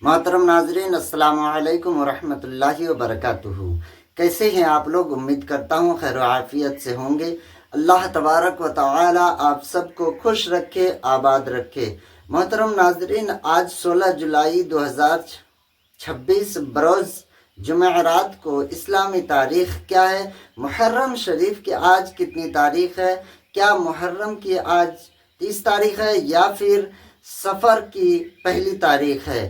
मोहतरम नाजरीन, अस्सलाम वालेकुम वरहमतुल्लाहि वबरकातुहू। कैसे हैं आप लोग? उम्मीद करता हूँ खैर आफियत से होंगे। अल्लाह तबारक व तआला आप सबको खुश रखे, आबाद रखे। मोहतरम नाजरीन, आज 16 जुलाई 2026 बरोज़ जुमेरात को इस्लामी तारीख़ क्या है? मुहर्रम शरीफ की आज कितनी तारीख़ है? क्या मुहर्रम की आज 30 तारीख़ है या फिर सफ़र की पहली तारीख़ है,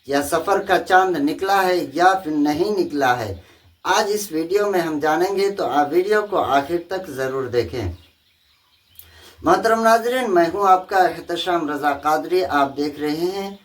या सफ़र का चांद निकला है या फिर नहीं निकला है? आज इस वीडियो में हम जानेंगे, तो आप वीडियो को आखिर तक ज़रूर देखें। मोहतरम नाज़रीन, मैं हूँ आपका एहतशाम रज़ा कादरी। आप देख रहे हैं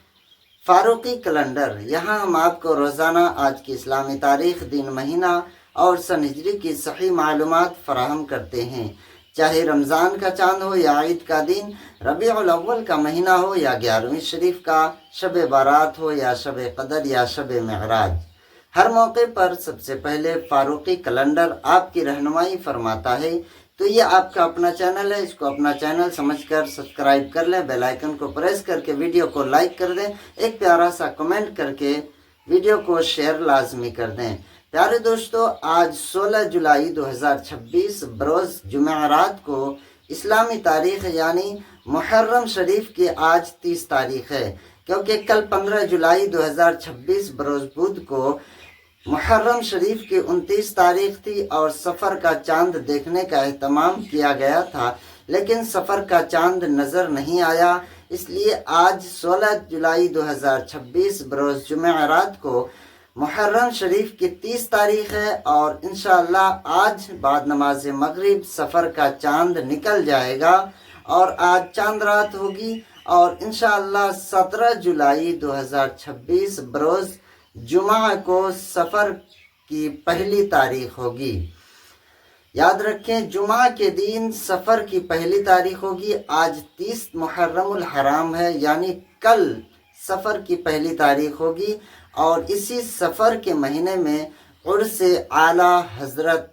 फारूकी कैलेंडर। यहाँ हम आपको रोज़ाना आज की इस्लामी तारीख़, दिन, महीना और सन हिजरी की सही मालूमात फराहम करते हैं। चाहे रमज़ान का चांद हो या ईद का दिन, रबीउल अव्वल का महीना हो या 11वीं शरीफ का, शब बारात हो या शब कदर या शब महराज, हर मौके पर सबसे पहले फारूकी कैलेंडर आपकी रहनुमाई फरमाता है। तो ये आपका अपना चैनल है, इसको अपना चैनल समझकर सब्सक्राइब कर लें, बेल आइकन को प्रेस करके वीडियो को लाइक कर दें, एक प्यारा सा कमेंट करके वीडियो को शेयर लाजमी कर दें। प्यारे दोस्तों, आज 16 जुलाई 2026 बरोज़ जुमेरात को इस्लामी तारीख़ यानी मुहर्रम शरीफ की आज 30 तारीख़ है, क्योंकि कल 15 जुलाई 2026 बरोज़ बुध को मुहर्रम शरीफ की 29 तारीख़ थी और सफ़र का चांद देखने का एहतमाम किया गया था, लेकिन सफ़र का चांद नज़र नहीं आया। इसलिए आज 16 जुलाई 2026 बरोज़ जुमेरात को मुहर्रम शरीफ की 30 तारीख़ है और इंशाअल्लाह आज बाद नमाज मगरिब सफ़र का चांद निकल जाएगा और आज चांद रात होगी और इंशाअल्लाह 17 जुलाई 2026 बरोज़ जुमा को सफ़र की पहली तारीख़ होगी। याद रखें, जुमा के दिन सफ़र की पहली तारीख़ होगी। आज 30 मुहर्रमुल हराम है, यानी कल सफ़र की पहली तारीख़ होगी और इसी सफ़र के महीने में उर्स आला हज़रत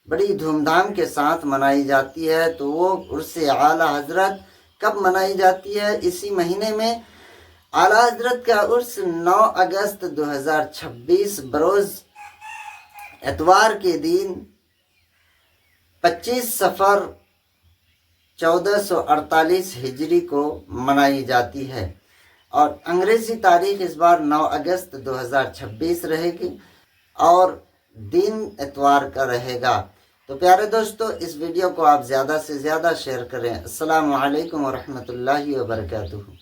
बड़ी धूमधाम के साथ मनाई जाती है। तो वो उर्स आला हज़रत कब मनाई जाती है? इसी महीने में। आला हज़रत का उर्स 9 अगस्त 2026 बरोज़ एतवार के दिन 25 सफ़र 1448 हिजरी को मनाई जाती है और अंग्रेज़ी तारीख़ इस बार 9 अगस्त 2026 रहेगी और दिन एतवार का रहेगा। तो प्यारे दोस्तों, इस वीडियो को आप ज़्यादा से ज़्यादा शेयर करें। अस्सलामु अलैकुम वरहमतुल्लाहि वबरकातुहू।